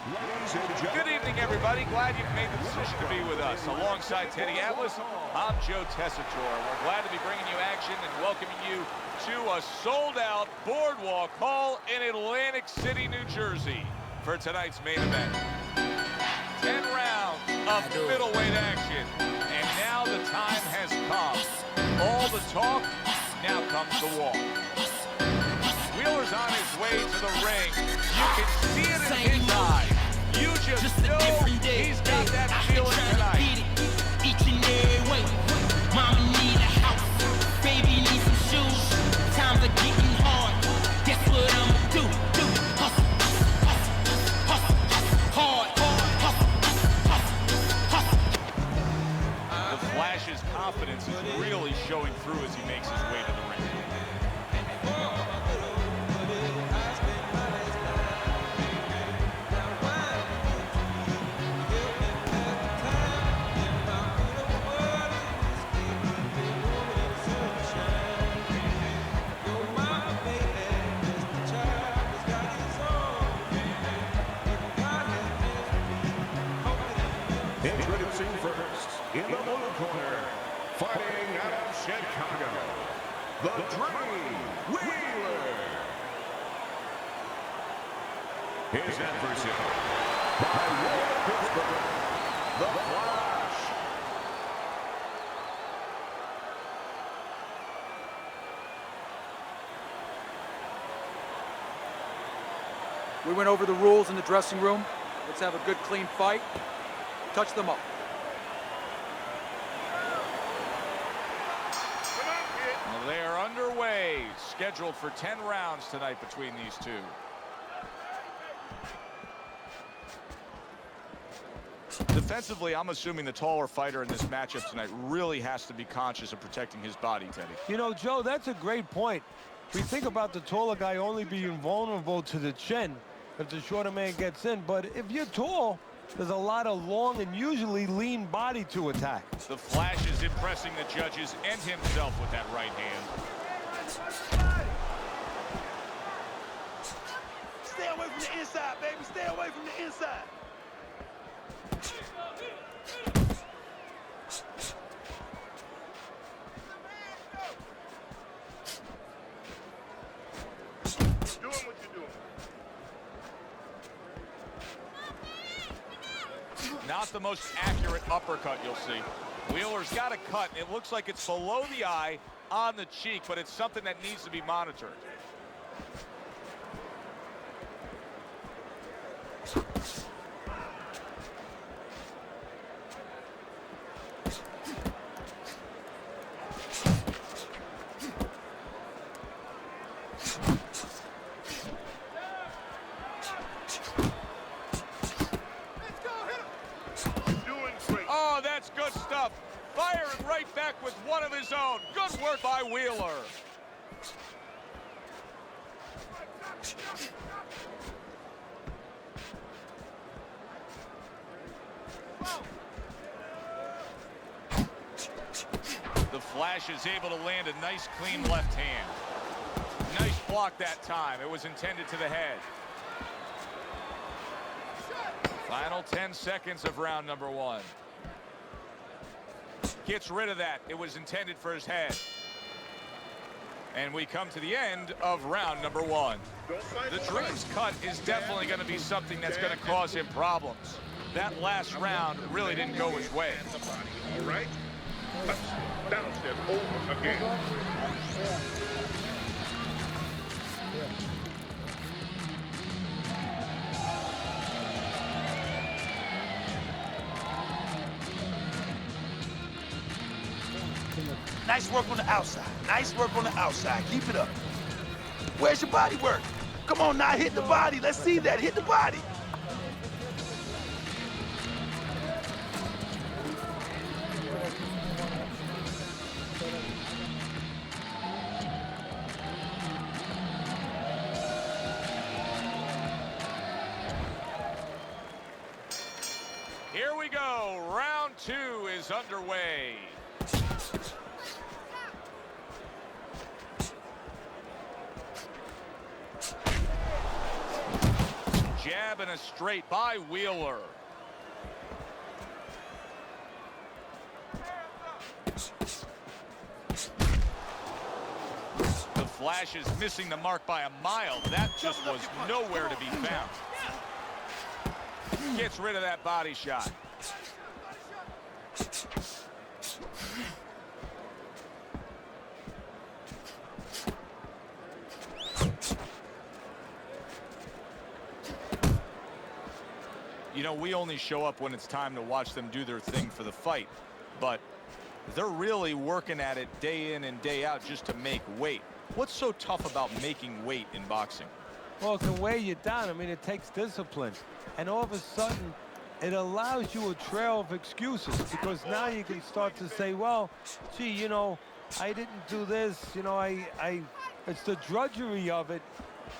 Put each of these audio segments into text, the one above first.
Good evening, everybody. Glad you've made the decision to be with us. Alongside Teddy Atlas, I'm Joe Tessitore. We're glad to be bringing you action and welcoming you to a sold-out Boardwalk Hall in Atlantic City, New Jersey for tonight's main event. 10 rounds of middleweight action, and now the time has come. All the talk, now comes the walk. Wheeler's on his way to the ring. You can see it in his eyes. You just know he's got that feeling tonight. Each and every way. Mama need a house. Baby needs some shoes. Times are getting hard. Guess what I'ma do? Hustle. Hustle. Hard. Hustle. The Flash's confidence is really showing through as he makes his way to the ring. Introducing first, in the blue corner, fighting out of Chicago, the Dream Wheeler. His adversary, by way of Pittsburgh, the Flash. We went over the rules in the dressing room. Let's have a good, clean fight. Touch them up. Well, they are underway, scheduled for 10 rounds tonight between these two. Defensively, I'm assuming the taller fighter in this matchup tonight really has to be conscious of protecting his body, Teddy. You know, Joe, that's a great point. We think about the taller guy only being vulnerable to the chin if the shorter man gets in, but if you're tall, there's a lot of long and usually lean body to attack. The Flash is impressing the judges and himself with that right hand. Stay away from the inside, baby. Stay away from the inside. Doing what you're doing. Not the most accurate uppercut you'll see. Wheeler's got a cut. It looks like it's below the eye on the cheek, but it's something that needs to be monitored. Oh, that's good stuff. Firing right back with one of his own. Good work by Wheeler. The Flash is able to land a nice, clean left hand. Nice block that time. It was intended to the head. Final 10 seconds of round number one. Gets rid of that. It was intended for his head. And we come to the end of round number one. The Dream's cut is definitely going to be something that's going to cause him problems. That last round really didn't go his way. All right? Bounce it over again. Nice work on the outside. Nice work on the outside. Keep it up. Where's your body work? Come on now, hit the body. Let's see that. Hit the body. Here we go. Round two is underway. jab and a straight by Wheeler. The Flash is missing the mark by a mile. That just was nowhere to be found. Gets rid of that body shot. You know, we only show up when it's time to watch them do their thing for the fight, but they're really working at it day in and day out just to make weight. What's so tough about making weight in boxing? Well, it can weigh you down. I mean, it takes discipline. And all of a sudden, it allows you a trail of excuses, because now you can start to say, well, gee, you know, I didn't do this. You know, it's the drudgery of it,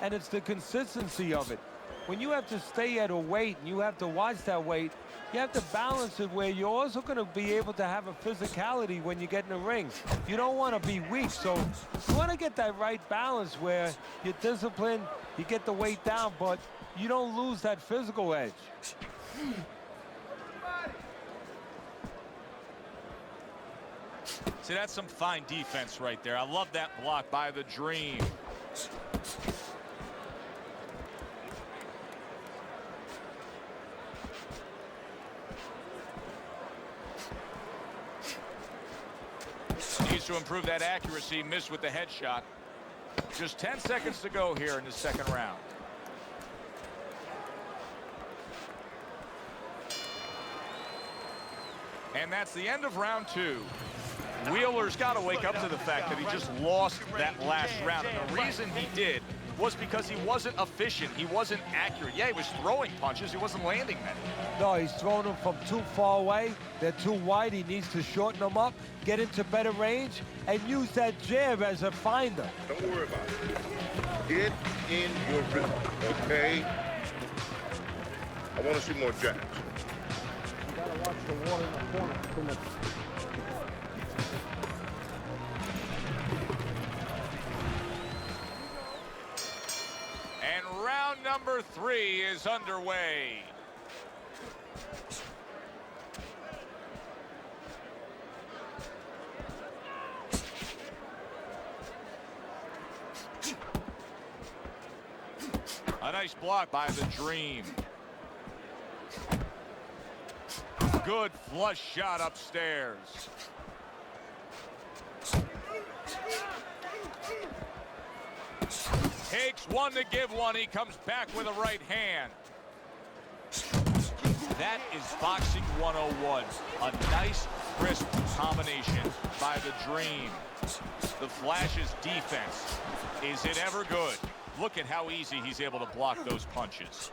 and it's the consistency of it. When you have to stay at a weight and you have to watch that weight, you have to balance it where you're also going to be able to have a physicality when you get in the ring. You don't want to be weak, so you want to get that right balance where you're disciplined, you get the weight down, but you don't lose that physical edge. See, that's some fine defense right there. I love that block by the Dream. Needs to improve that accuracy. Missed with the headshot. Just 10 seconds to go here in the second round. And that's the end of round 2. Wheeler's got to wake up to the fact that he just lost that last round. And the reason he did was because he wasn't efficient. He wasn't accurate. Yeah, he was throwing punches. He wasn't landing many. No, he's throwing them from too far away. They're too wide. He needs to shorten them up, get into better range, and use that jab as a finder. Don't worry about it. Get in your rhythm, okay? I want to see more jabs. You gotta watch the water in the corner too much. And round number 3 is underway. A nice block by the Dream. Good flush shot upstairs. Takes one to give one. He comes back with a right hand. That is boxing 101. A nice, crisp combination by the Dream. The Flash's defense. Is it ever good? Look at how easy he's able to block those punches.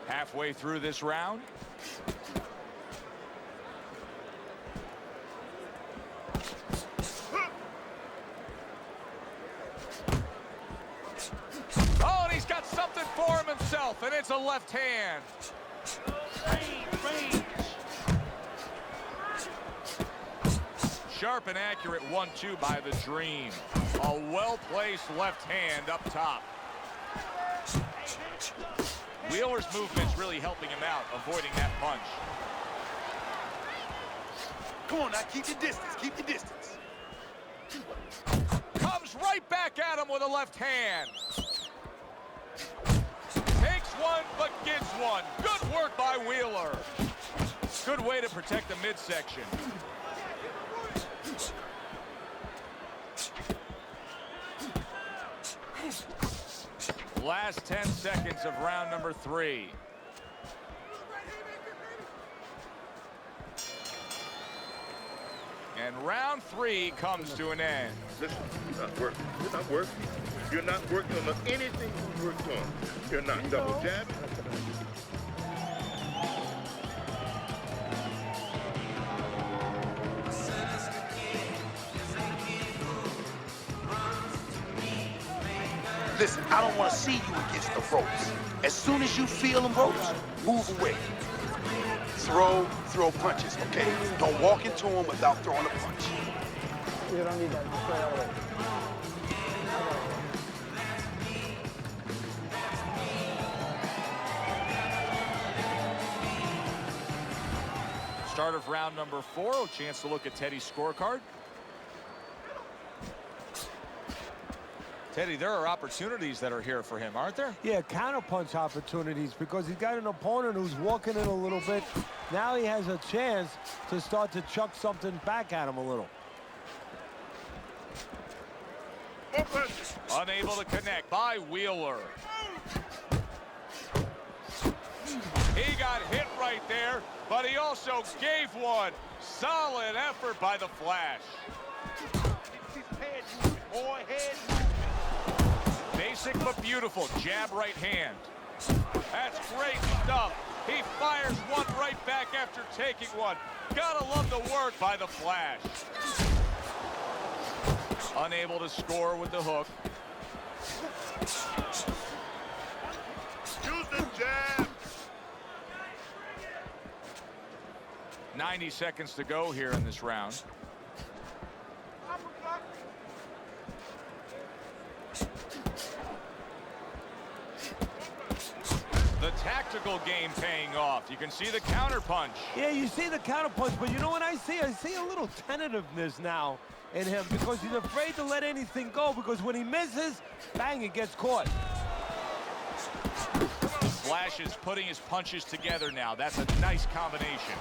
Halfway through this round. Oh, and he's got something for himself, and it's a left hand. Sharp and accurate 1-2 by the Dream. A well-placed left hand up top. Wheeler's movement's really helping him out, avoiding that punch. Come on now, keep your distance, keep your distance. Comes right back at him with a left hand. Takes one, but gives one. Good work by Wheeler. Good way to protect the midsection. Last 10 seconds of round number 3. And round 3 comes to an end. Listen, you're not working. You're not working. You're not working on anything you worked on. You're not double jabbing. Listen, I don't want to see you against the ropes. As soon as you feel them ropes, move away. throw punches, okay? Don't walk into them without throwing a punch. You don't need that. Just throw it out of the way. Start of round number 4. A chance to look at Teddy's scorecard. Teddy, there are opportunities that are here for him, aren't there? Yeah, counterpunch opportunities because he's got an opponent who's walking in a little bit. Now he has a chance to start to chuck something back at him a little. Unable to connect by Wheeler. He got hit right there, but he also gave one. Solid effort by the Flash. Basic but beautiful. Jab right hand. That's great stuff. He fires one right back after taking one. Gotta love the work by the Flash. Unable to score with the hook. Use the jab. 90 seconds to go here in this round. The tactical game paying off. You can see the counter punch. Yeah, you see the counterpunch, but you know what I see? I see a little tentativeness now in him because he's afraid to let anything go because when he misses, bang, it gets caught. Flash is putting his punches together now. That's a nice combination.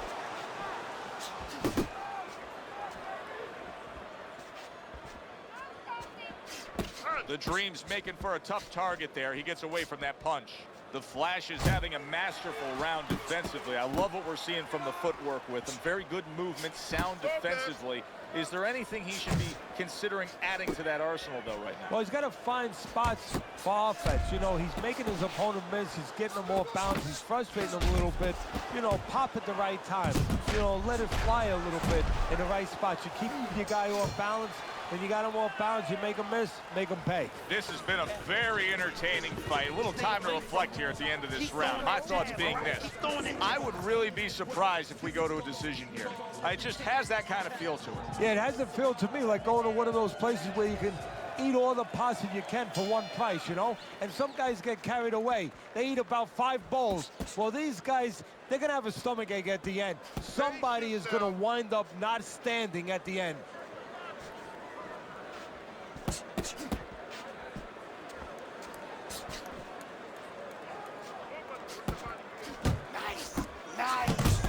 The Dream's making for a tough target there. He gets away from that punch. The Flash is having a masterful round defensively. I love what we're seeing from the footwork with him. Very good movement, sound defensively. Is there anything he should be considering adding to that arsenal, though, right now? Well, he's got to find spots for offense. You know, he's making his opponent miss. He's getting them off balance. He's frustrating them a little bit. You know, pop at the right time. You know, let it fly a little bit in the right spots. You keep your guy off balance. When you got him off balance, you make him miss, make him pay. This has been a very entertaining fight. A little time to reflect here at the end of this round. My thoughts being this. I would really be surprised if we go to a decision here. It just has that kind of feel to it. Yeah, it has a feel to me like going to one of those places where you can eat all the pasta you can for one price, you know? And some guys get carried away. They eat about 5 bowls. Well, these guys, they're going to have a stomachache at the end. Somebody is going to wind up not standing at the end.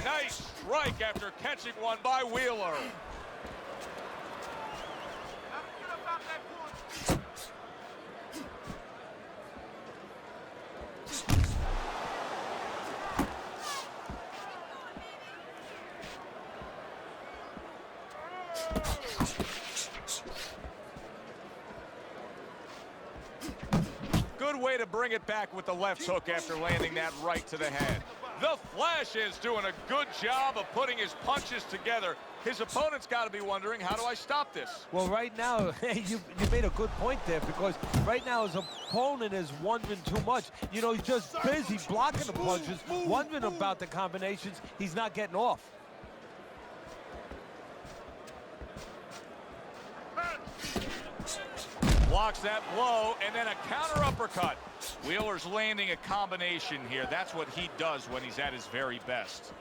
Nice strike after catching one by Wheeler. Good way to bring it back with the left hook after landing that right to the head. The Flash is doing a good job of putting his punches together. His opponent's got to be wondering, how do I stop this? Well, right now, you made a good point there because right now his opponent is wondering too much. You know, he's just busy blocking the punches, wondering about the combinations. He's not getting off. Blocks that blow, and then a counter uppercut. Wheeler's landing a combination here. That's what he does when he's at his very best.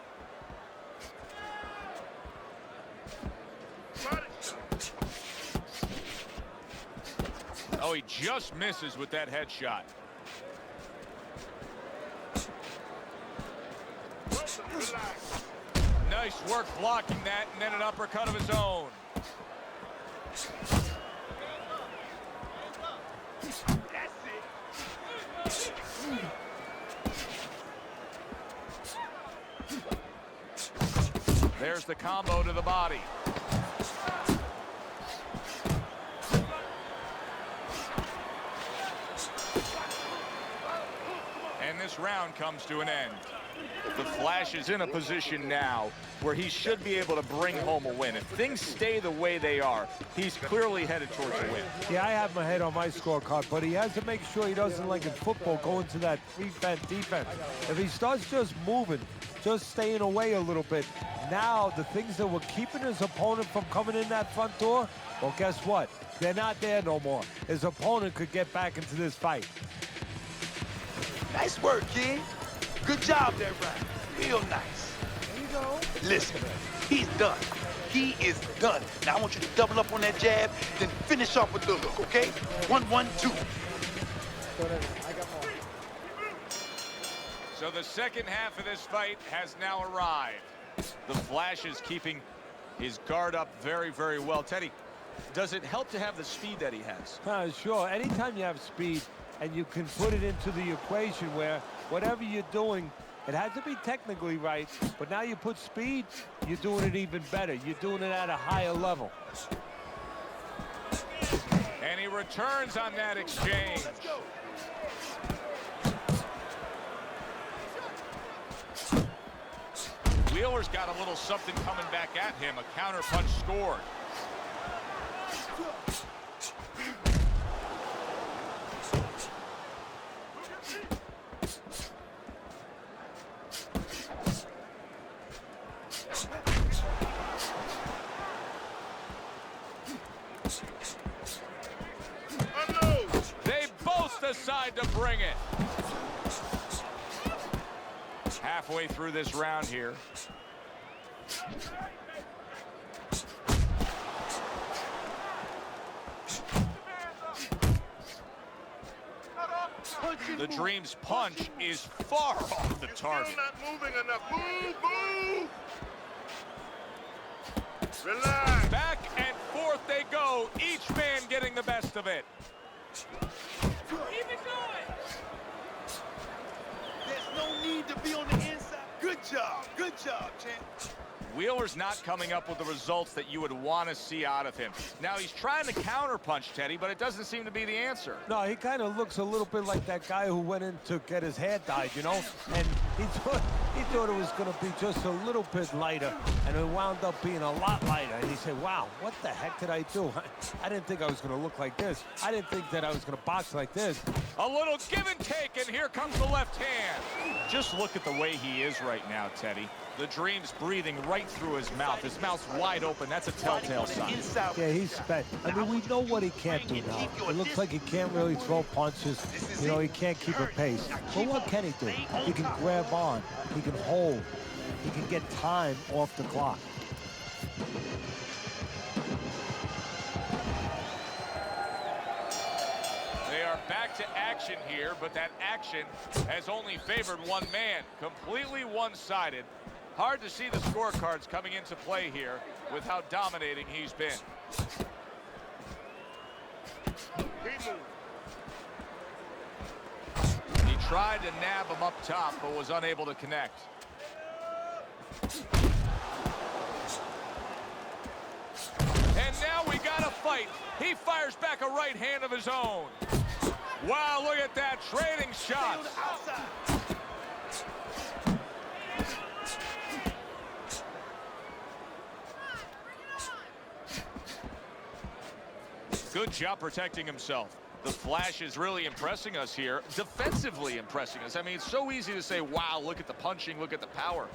Oh, he just misses with that headshot. Nice work blocking that, and then an uppercut of his own. There's the combo to the body. And this round comes to an end. The Flash is in a position now where he should be able to bring home a win. If things stay the way they are, he's clearly headed towards a win. Yeah, I have my head on my scorecard, but he has to make sure he doesn't, like in football, go into that prevent defense. If he starts just moving just staying away a little bit. Now, the things that were keeping his opponent from coming in that front door, well, guess what? They're not there no more. His opponent could get back into this fight. Nice work, kid. Good job there, Ryan. Real nice. There you go. Listen, he's done. He is done. Now I want you to double up on that jab, then finish off with the hook, okay? 1, 1, 2. Whatever. I got more. So the second half of this fight has now arrived. The Flash is keeping his guard up very, very well. Teddy, does it help to have the speed that he has? Sure. Anytime you have speed and you can put it into the equation where whatever you're doing, it has to be technically right, but now you put speed, you're doing it even better. You're doing it at a higher level. And he returns on that exchange. Let's go. Wheeler's got a little something coming back at him. A counter punch scored. They both decide to bring it. Halfway through this round here. The Dream's punch is far off the target. Still not moving enough. Move, move. Relax. Back and forth they go, each man getting the best of it. Keep it going. There's no need to be on the inside. Good job, champ. Wheeler's not coming up with the results that you would want to see out of him. Now he's trying to counterpunch, Teddy, but it doesn't seem to be the answer. No, he kind of looks a little bit like that guy who went in to get his hair dyed, you know? And he thought it was going to be just a little bit lighter, and it wound up being a lot lighter. And he said, wow, what the heck did I do? I didn't think I was going to look like this. I didn't think that I was going to box like this. A little give and take, and here comes the left hand. Just look at the way he is right now, Teddy. The Dream's breathing right through his mouth. His mouth's wide open. That's a telltale sign. Yeah, he's spent. I mean, we know what he can't do now. It looks like he can't really throw punches. You know, he can't keep a pace. But what can he do? He can grab on. He can hold. He can get time off the clock. They are back to action here, but that action has only favored one man. Completely one-sided. Hard to see the scorecards coming into play here with how dominating he's been. He tried to nab him up top, but was unable to connect. And now we got a fight. He fires back a right hand of his own. Wow, look at that, trading shots. Good job protecting himself. The Flash is really impressing us here, defensively impressing us. I mean, it's so easy to say, wow, look at the punching, look at the power.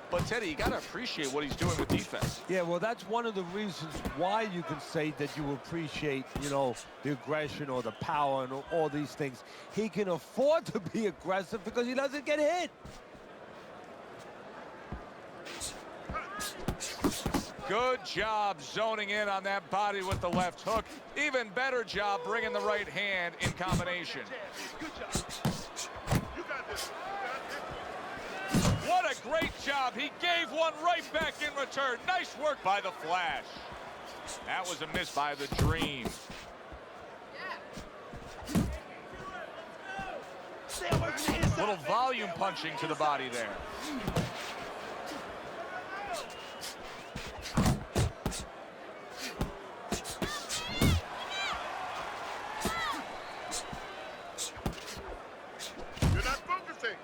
But, Teddy, you got to appreciate what he's doing with defense. Yeah, well, that's one of the reasons why you can say that you appreciate, you know, the aggression or the power and all these things. He can afford to be aggressive because he doesn't get hit. Good job zoning in on that body with the left hook. Even better job bringing the right hand in combination. Good job. You got this. What a great job. He gave one right back in return. Nice work by the Flash. That was a miss by the Dream. Little volume punching to the body there. You're not focusing.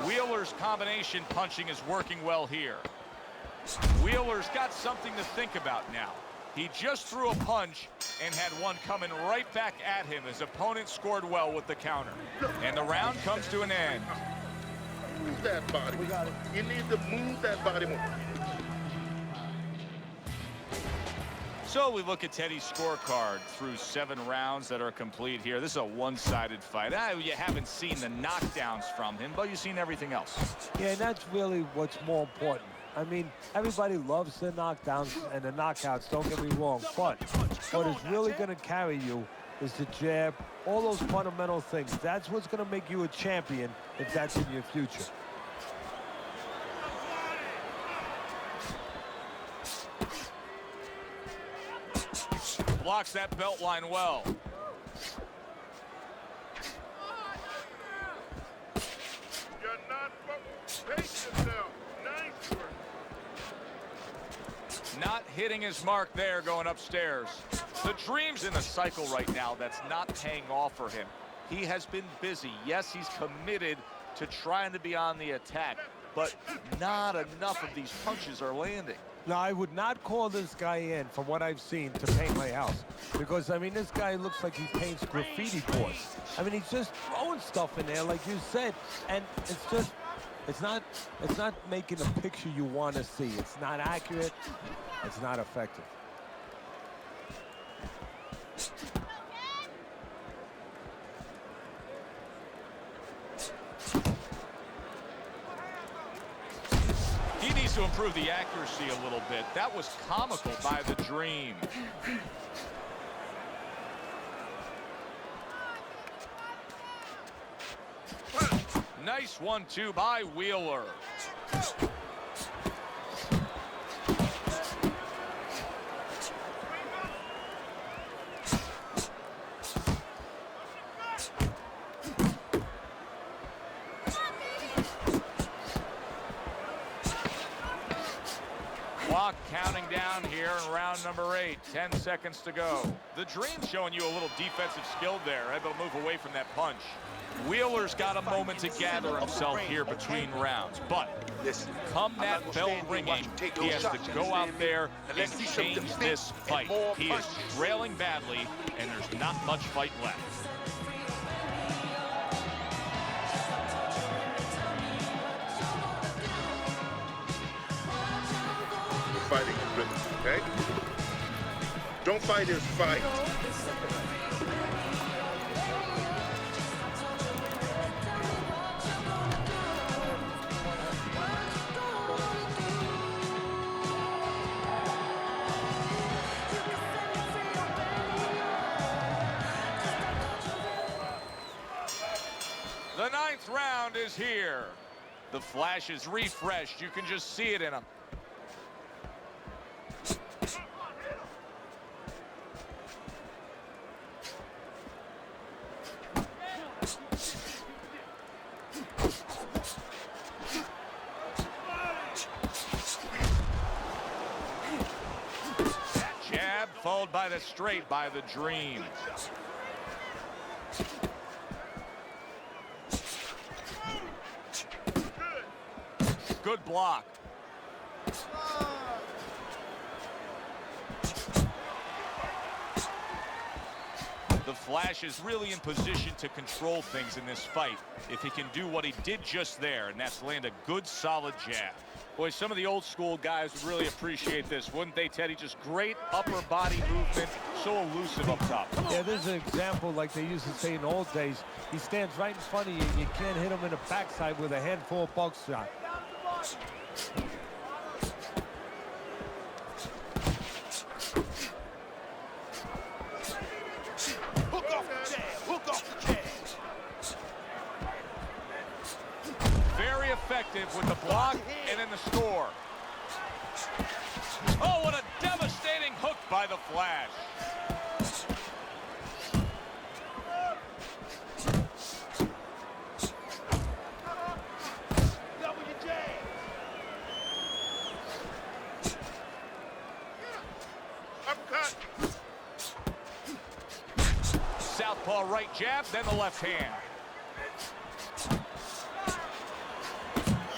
Wheeler's combination punching is working well here. Wheeler's got something to think about now. He just threw a punch and had one coming right back at him. His opponent scored well with the counter. And the round comes to an end. Move that body. We got it. You need to move that body more. So we look at Teddy's scorecard through 7 rounds that are complete here. This is a one-sided fight. You haven't seen the knockdowns from him, but you've seen everything else. Yeah, and that's really what's more important. I mean, everybody loves the knockdowns and the knockouts, don't get me wrong, but what is really going to carry you is the jab, all those fundamental things. That's what's going to make you a champion if that's in your future. Blocks that belt line well. You're not pace yourself. Nice work. Not hitting his mark there, going upstairs. The Dream's in a cycle right now that's not paying off for him. He has been busy. Yes, he's committed to trying to be on the attack, but not enough of these punches are landing. Now, I would not call this guy in, from what I've seen, to paint my house. Because, I mean, this guy looks like he paints graffiti boards. I mean, he's just throwing stuff in there, like you said. And it's just, it's not making the picture you want to see. It's not accurate. It's not effective. He needs to improve the accuracy a little bit. That was comical by the Dream. Nice 1-2 by Wheeler. Clock counting down here in round number 8. 10 seconds to go. The Dream's showing you a little defensive skill there, able to move away from that punch. Wheeler's got a moment to gather himself here between rounds, but come that bell ringing, he has to go out there and change this fight. He is trailing badly, and there's not much fight left. Fighting is written, okay? Don't fight his fight. The 9th round is here. The flash is refreshed. You can just see it in him. Jab followed by the straight by the Dream. Good block. The Flash is really in position to control things in this fight if he can do what he did just there, and that's land a good, solid jab. Boy, some of the old school guys would really appreciate this, wouldn't they, Teddy? Just great upper body movement, so elusive up top. Yeah, this is an example like they used to say in the old days. He stands right in front of you, and you can't hit him in the backside with a handful of buckshot. Hook off the jab. Hook off the jab. Very effective with the block and then the score. Oh, what a devastating hook by the Flash. Double your jab. Uppercut. Southpaw right jab, then the left hand.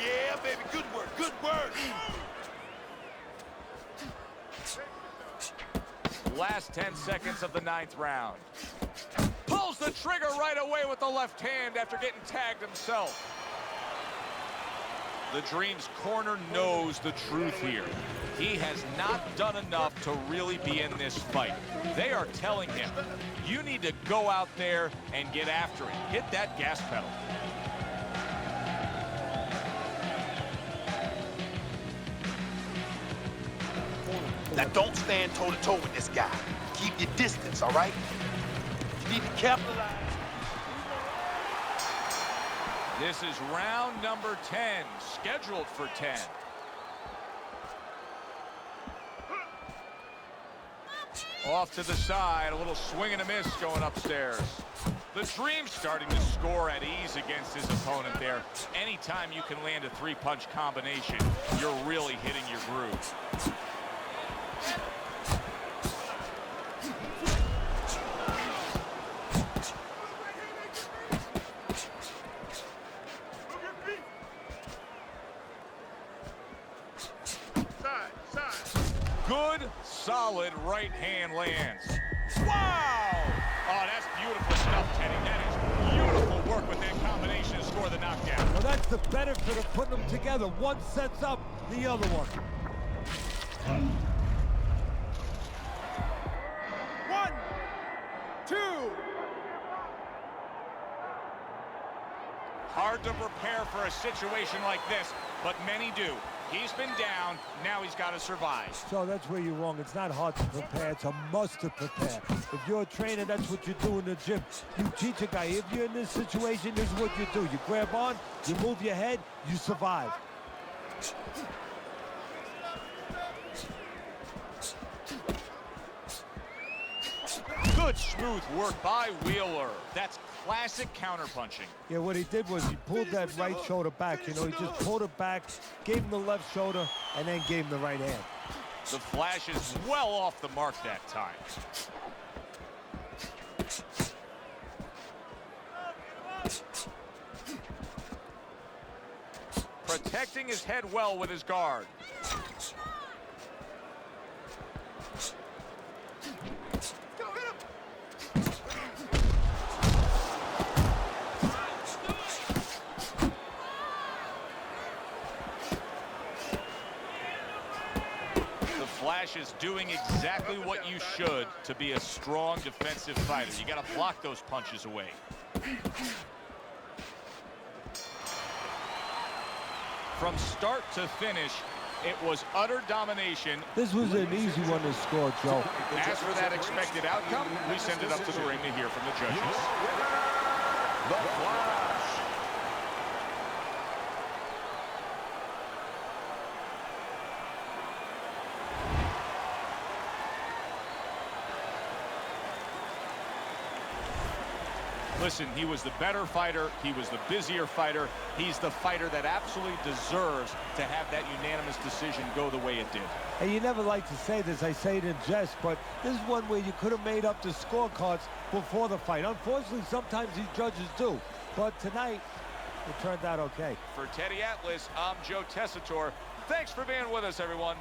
Yeah, baby. Good work. Good work. Last 10 seconds of the 9th round. Pulls the trigger right away with the left hand after getting tagged himself. The Dream's corner knows the truth here. He has not done enough to really be in this fight. They are telling him, you need to go out there and get after it. Hit that gas pedal. Now don't stand toe-to-toe with this guy. Keep your distance, all right? You need to capitalize. This is round number 10, scheduled for 10. Off to the side, a little swing and a miss going upstairs. The Dream starting to score at ease against his opponent there. Anytime you can land a three-punch combination, you're really hitting your groove. Good, solid right hand lands. Wow! Oh, that's beautiful stuff, Teddy. That is beautiful work with that combination to score the knockdown. Well, that's the benefit of putting them together. One sets up the other one. 1, 2. Hard to prepare for a situation like this, but many do. He's been down, now he's got to survive. So that's where you're wrong. It's not hard to prepare. It's a must to prepare. If you're a trainer, that's what you do in the gym. You teach a guy, if you're in this situation, this is what you do. You grab on, you move your head, you survive. Good smooth work by Wheeler. That's classic counterpunching. Yeah, what he did was he pulled that right shoulder back. You know, he just pulled it back, gave him the left shoulder, and then gave him the right hand. The flash is well off the mark that time. Protecting his head well with his guard. Flash is doing exactly what you should to be a strong defensive fighter. You got to block those punches away. From start to finish, it was utter domination. This was an easy one to score, Joe. As for that expected outcome, we send it up to the ring to hear from the judges. The Flash. Listen, he was the better fighter. He was the busier fighter. He's the fighter that absolutely deserves to have that unanimous decision go the way it did. And you never like to say this, I say it in jest, but this is one where you could have made up the scorecards before the fight. Unfortunately, sometimes these judges do. But tonight, it turned out okay. For Teddy Atlas, I'm Joe Tessitore. Thanks for being with us, everyone.